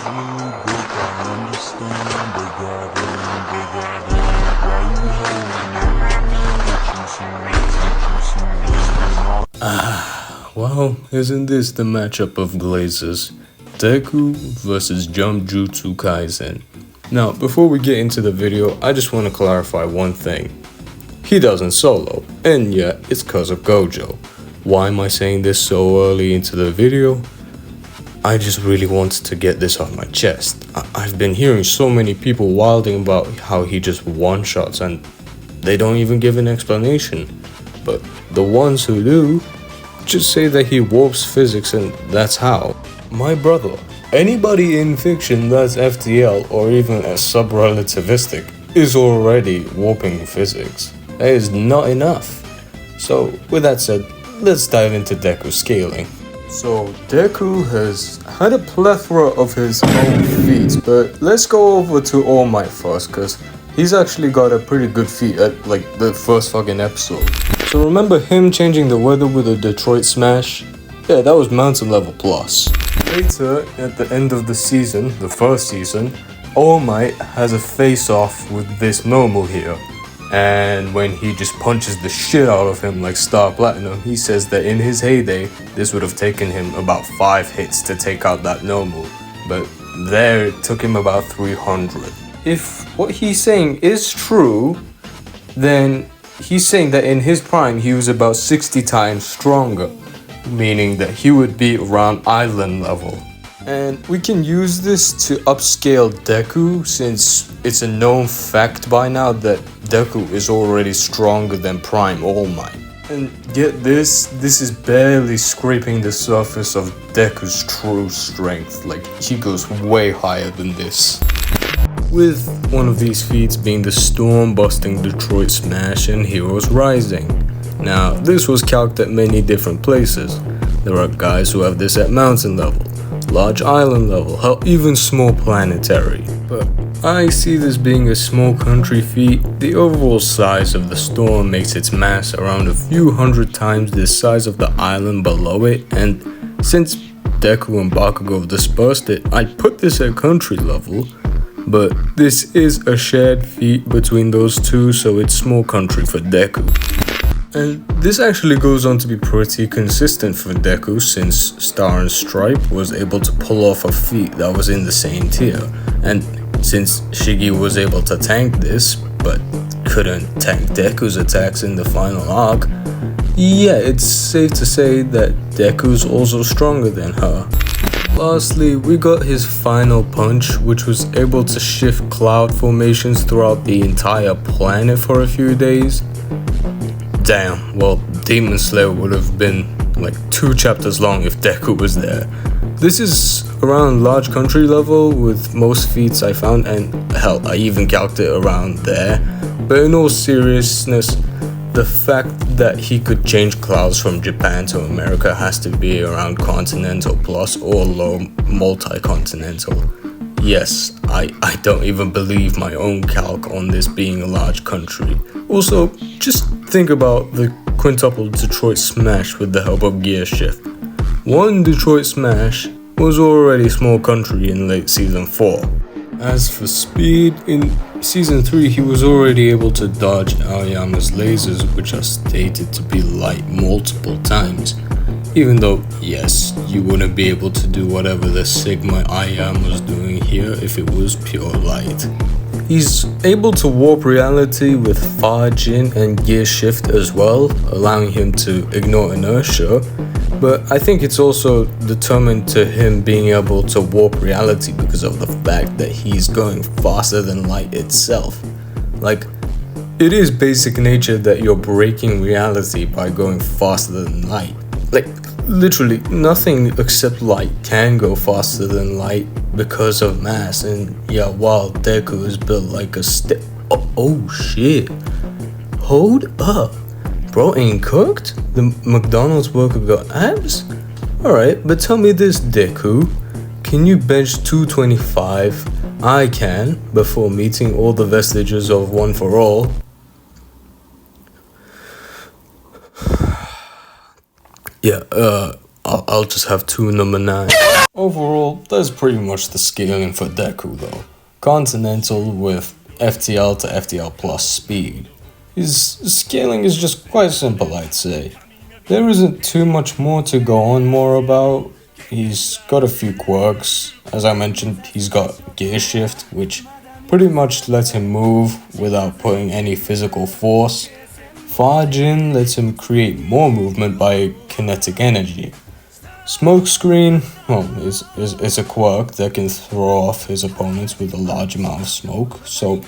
Well, isn't this the matchup of glazers? Deku versus Jujutsu Kaisen. Now, before we get into the video, I just want to clarify one thing. He doesn't solo, and yet it's cause of Gojo. Why am I saying this so early into the video? I just really wanted to get this off my chest. I've been hearing so many people wilding about how he just one-shots and they don't even give an explanation. But the ones who do, just say that he warps physics and that's how. My brother, anybody in fiction that's FTL or even as sub-relativistic is already warping physics. That is not enough. So with that said, let's dive into Deku's scaling. So Deku has had a plethora of his own feats, but let's go over to All Might first, cause he's actually got a pretty good feat at like the first fucking episode. So remember him changing the weather with a Detroit smash? Yeah, that was mountain level plus. Later, at the end of the season, the first season, All Might has a face-off with this normal here. And when he just punches the shit out of him like Star Platinum, he says that in his heyday, this would have taken him about 5 hits to take out that normal. But there, it took him about 300. If what he's saying is true, then he's saying that in his prime he was about 60 times stronger, meaning that he would be around island level. And we can use this to upscale Deku, since it's a known fact by now that Deku is already stronger than Prime All Might. And get this is barely scraping the surface of Deku's true strength, like he goes way higher than this. With one of these feats being the storm-busting Detroit Smash and Heroes Rising. Now, this was calced at many different places. There are guys who have this at mountain level, large island level, hell, even small planetary. But I see this being a small country feat. The overall size of the storm makes its mass around a few hundred times the size of the island below it, and since Deku and Bakugo dispersed it, I put this at country level. But this is a shared feat between those two, so it's small country for Deku. And this actually goes on to be pretty consistent for Deku, since Star and Stripe was able to pull off a feat that was in the same tier. And since Shiggy was able to tank this, but couldn't tank Deku's attacks in the final arc, yeah, it's safe to say that Deku's also stronger than her. Lastly, we got his final punch, which was able to shift cloud formations throughout the entire planet for a few days. Damn, well, Demon Slayer would have been like 2 chapters long if Deku was there. This is around large country level with most feats I found, and hell, I even calculated it around there. But in all seriousness, the fact that he could change clouds from Japan to America has to be around continental plus or low multi-continental. Yes, I don't even believe my own calc on this being a large country. Also, just think about the quintuple Detroit Smash with the help of Gear Shift. One Detroit Smash was already small country in late season 4. As for speed, in season 3 he was already able to dodge Aoyama's lasers, which are stated to be light multiple times. Even though, yes, you wouldn't be able to do whatever the Sigma Aoyama was doing here if it was pure light. He's able to warp reality with Far-Jin and Gear Shift as well, allowing him to ignore inertia. But I think it's also determined to him being able to warp reality because of the fact that he's going faster than light itself. Like, it is basic nature that you're breaking reality by going faster than light. Like, literally nothing except light can go faster than light because of mass. And yeah, while Deku is built like a oh shit. Hold up. Bro ain't cooked? The McDonald's worker got abs? Alright, but tell me this, Deku. Can you bench 225? I can, before meeting all the vestiges of One for All. Yeah, I'll just have 2 number 9. Overall, that's pretty much the scaling for Deku though. Continental with FTL to FTL plus speed. His scaling is just quite simple, I'd say. There isn't too much more to go on more about. He's got a few quirks. As I mentioned, he's got gear shift, which pretty much lets him move without putting any physical force. Fajin lets him create more movement by kinetic energy. Smokescreen, well, is a quirk that can throw off his opponents with a large amount of smoke. So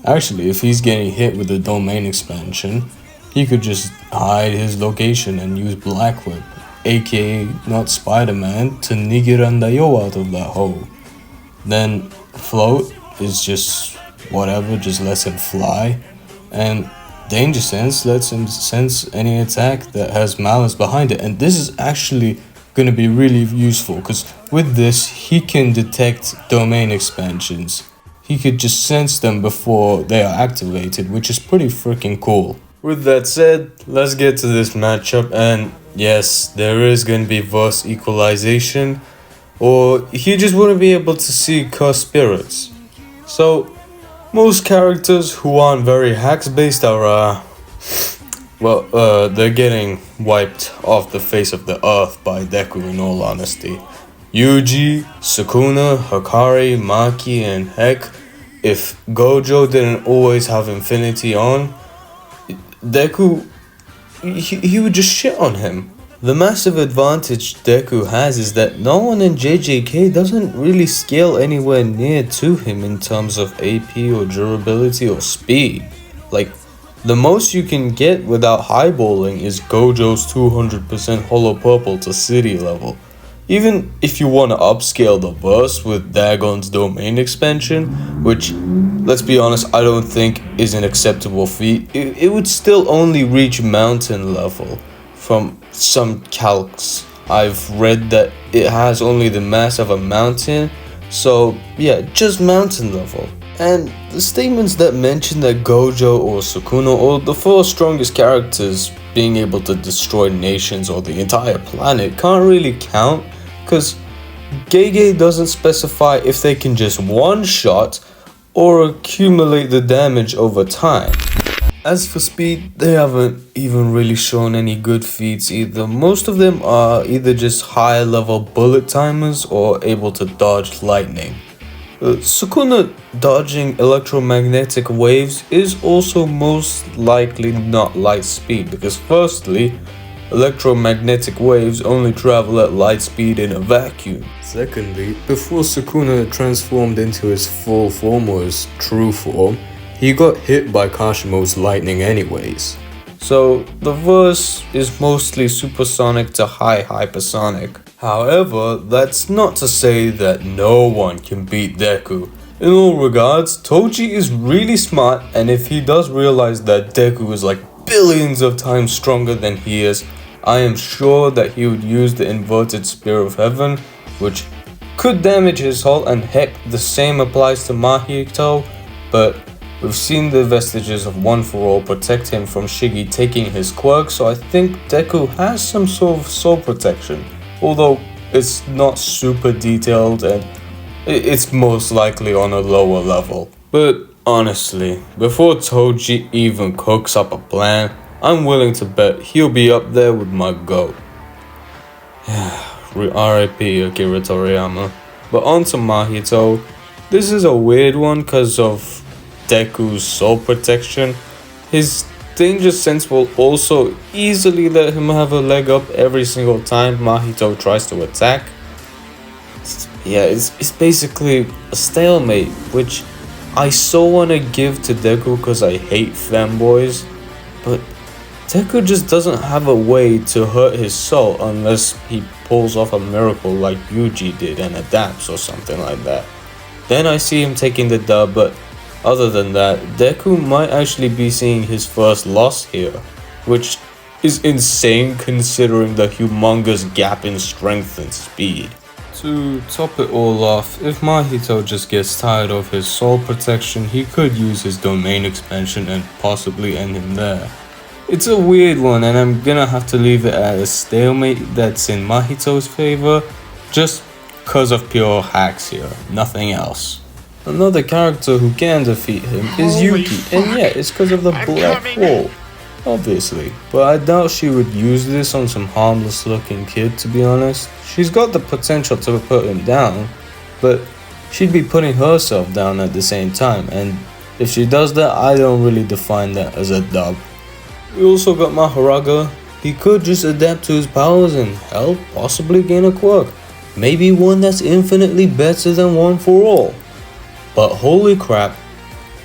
actually, if he's getting hit with the domain expansion, he could just hide his location and use Black Whip, aka not Spider-Man, to Nigirandayo out of that hole. Then Float is just whatever, just lets him fly. And Danger Sense lets him sense any attack that has malice behind it. And this is actually gonna be really useful, because with this he can detect domain expansions. He could just sense them before they are activated, which is pretty freaking cool. With that said, let's get to this matchup, and yes, there is gonna be verse equalization, or you just wouldn't be able to see cursed spirits. So most characters who aren't very hacks based are they're getting wiped off the face of the earth by Deku, in all honesty. Yuji, Sukuna, Hakari, Maki, and heck, if Gojo didn't always have Infinity on, Deku, he would just shit on him. The massive advantage Deku has is that no one in JJK doesn't really scale anywhere near to him in terms of AP or durability or speed. Like, the most you can get without highballing is Gojo's 200% Holo Purple to City level. Even if you want to upscale the verse with Dagon's domain expansion, which, let's be honest, I don't think is an acceptable feat, it would still only reach mountain level. From some calcs I've read that it has only the mass of a mountain, so yeah, just mountain level. And the statements that mention that Gojo or Sukuna or the four strongest characters being able to destroy nations or the entire planet can't really count, because Gege doesn't specify if they can just one-shot or accumulate the damage over time. As for speed, they haven't even really shown any good feats either. Most of them are either just high level bullet timers or able to dodge lightning. Sukuna dodging electromagnetic waves is also most likely not light speed, because firstly, electromagnetic waves only travel at light speed in a vacuum. Secondly, before Sukuna transformed into his full form or his true form, he got hit by Kashimo's lightning anyways. So the verse is mostly supersonic to high hypersonic. However, that's not to say that no one can beat Deku. In all regards, Toji is really smart, and if he does realize that Deku is like billions of times stronger than he is, I am sure that he would use the inverted Spear of Heaven, which could damage his hull, and heck, the same applies to Mahito, but we've seen the vestiges of One For All protect him from Shiggy taking his quirk, so I think Deku has some sort of soul protection. Although it's not super detailed and it's most likely on a lower level. But honestly, before Toji even cooks up a plan, I'm willing to bet he'll be up there with my GOAT. R.I.P. Akira Toriyama. But on to Mahito. This is a weird one because of Deku's soul protection. His danger sense will also easily let him have a leg up every single time Mahito tries to attack. It's basically a stalemate, which I so want to give to Deku because I hate fanboys, but Deku just doesn't have a way to hurt his soul unless he pulls off a miracle like Yuji did and adapts or something like that. Then I see him taking the dub, but other than that, Deku might actually be seeing his first loss here, which is insane considering the humongous gap in strength and speed. To top it all off, if Mahito just gets tired of his soul protection, he could use his domain expansion and possibly end him there. It's a weird one, and I'm gonna have to leave it at a stalemate that's in Mahito's favor, just because of pure hacks here, nothing else. Another character who can defeat him is Yuki, and yeah, it's because of the black hole, obviously. But I doubt she would use this on some harmless looking kid, to be honest. She's got the potential to put him down, but she'd be putting herself down at the same time, and if she does that, I don't really define that as a dub. We also got Mahoraga. He could just adapt to his powers and hell, possibly gain a quirk. Maybe one that's infinitely better than One for All. But holy crap,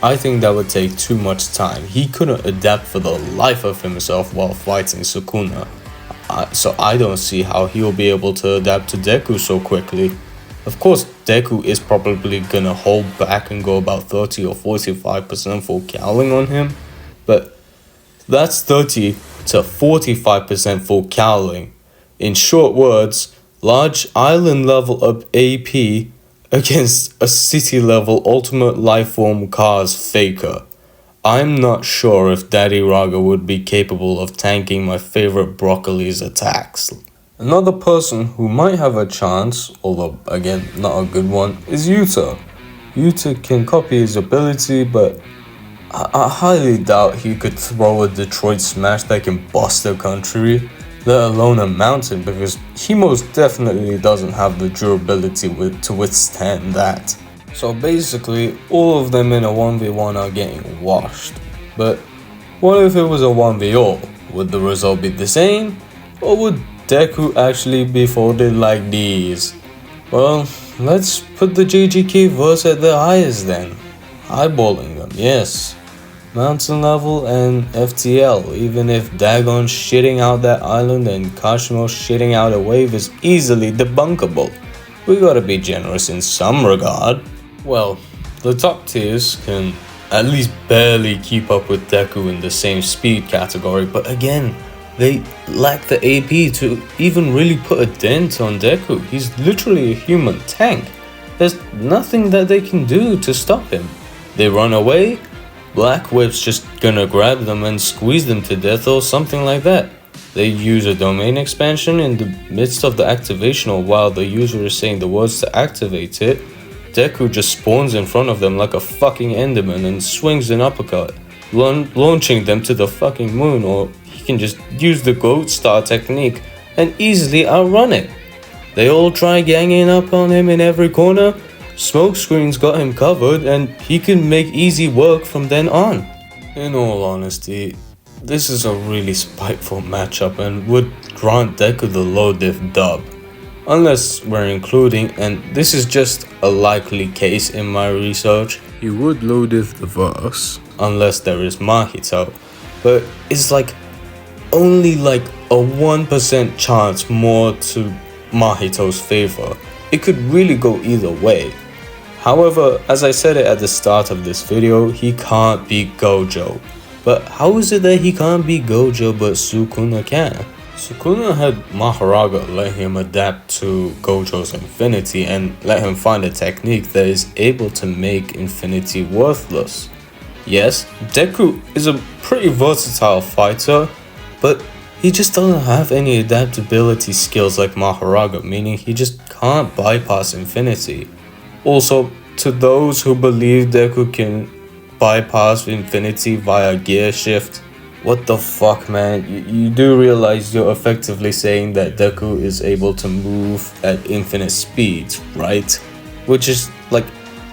I think that would take too much time. He couldn't adapt for the life of himself while fighting Sukuna. So I don't see how he'll be able to adapt to Deku so quickly. Of course, Deku is probably gonna hold back and go about 30 or 45% full cowling on him. But that's 30 to 45% full cowling. In short words, large island level up AP against a city level ultimate lifeform cars faker. I'm not sure if Daddy Raga would be capable of tanking my favorite broccoli's attacks. Another person who might have a chance, although again not a good one, is Yuta. Yuta can copy his ability, but I highly doubt he could throw a Detroit smash that can bust a country, let alone a mountain, because he most definitely doesn't have the durability to withstand that. So basically, all of them in a 1v1 are getting washed. But what if it was a 1v all? Would the result be the same? Or would Deku actually be folded like these? Well, let's put the JJK verse at the highest then. Eyeballing them, yes. Mountain level and FTL, even if Dagon's shitting out that island and Kashimo shitting out a wave is easily debunkable. We gotta be generous in some regard. Well, the top tiers can at least barely keep up with Deku in the same speed category, but again, they lack the AP to even really put a dent on Deku. He's literally a human tank. There's nothing that they can do to stop him. They run away, Black Whip's just gonna grab them and squeeze them to death or something like that. They use a domain expansion in the midst of the activation, or while the user is saying the words to activate it, Deku just spawns in front of them like a fucking Enderman and swings an uppercut, launching them to the fucking moon, or he can just use the Goat Star technique and easily outrun it. They all try ganging up on him in every corner. Smokescreen's got him covered and he can make easy work from then on. In all honesty, this is a really spiteful matchup and would grant Deku the low diff dub. Unless we're including, and this is just a likely case in my research, he would low diff the verse, unless there is Mahito. But it's like only like a 1% chance more to Mahito's favor. It could really go either way. However, as I said it at the start of this video, he can't beat Gojo. But how is it that he can't beat Gojo but Sukuna can? Sukuna had Mahoraga let him adapt to Gojo's Infinity and let him find a technique that is able to make Infinity worthless. Yes, Deku is a pretty versatile fighter, but he just doesn't have any adaptability skills like Mahoraga, meaning he just can't bypass Infinity. Also, to those who believe Deku can bypass Infinity via gear shift, what the fuck, man? You do realize you're effectively saying that Deku is able to move at infinite speeds, right? Which is like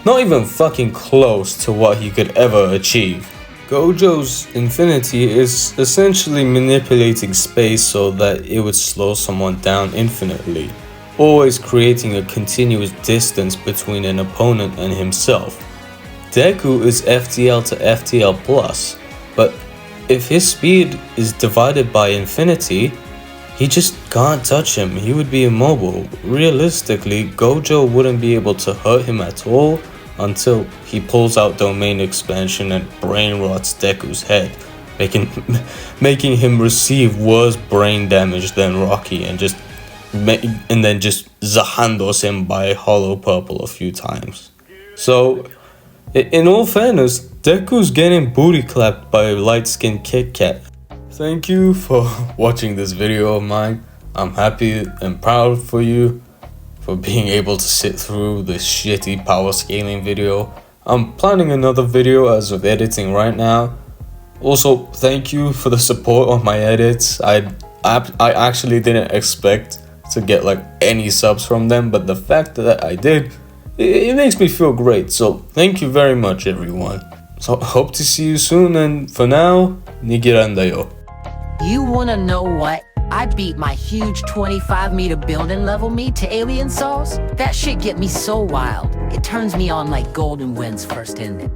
not even fucking close to what he could ever achieve. Gojo's Infinity is essentially manipulating space so that it would slow someone down infinitely, always creating a continuous distance between an opponent and himself. Deku is FTL to FTL plus, but if his speed is divided by infinity, he just can't touch him. He would be immobile. Realistically, Gojo wouldn't be able to hurt him at all until he pulls out domain expansion and brain rots Deku's head, making him receive worse brain damage than Rocky and then just Zahandos him by hollow purple a few times. So, in all fairness, Deku's getting booty clapped by a light-skinned Kit Kat. Thank you for watching this video of mine. I'm happy and proud for you for being able to sit through this shitty power scaling video. I'm planning another video as of editing right now. Also, thank you for the support on my edits. I actually didn't expect to get like any subs from them, but the fact that I did, it makes me feel great. So thank you very much, everyone. So hope to see you soon, and for now, nigirandayo. You wanna know what? I beat my huge 25-meter building level me to alien souls. That shit get me so wild. It turns me on like Golden Wind's first ending.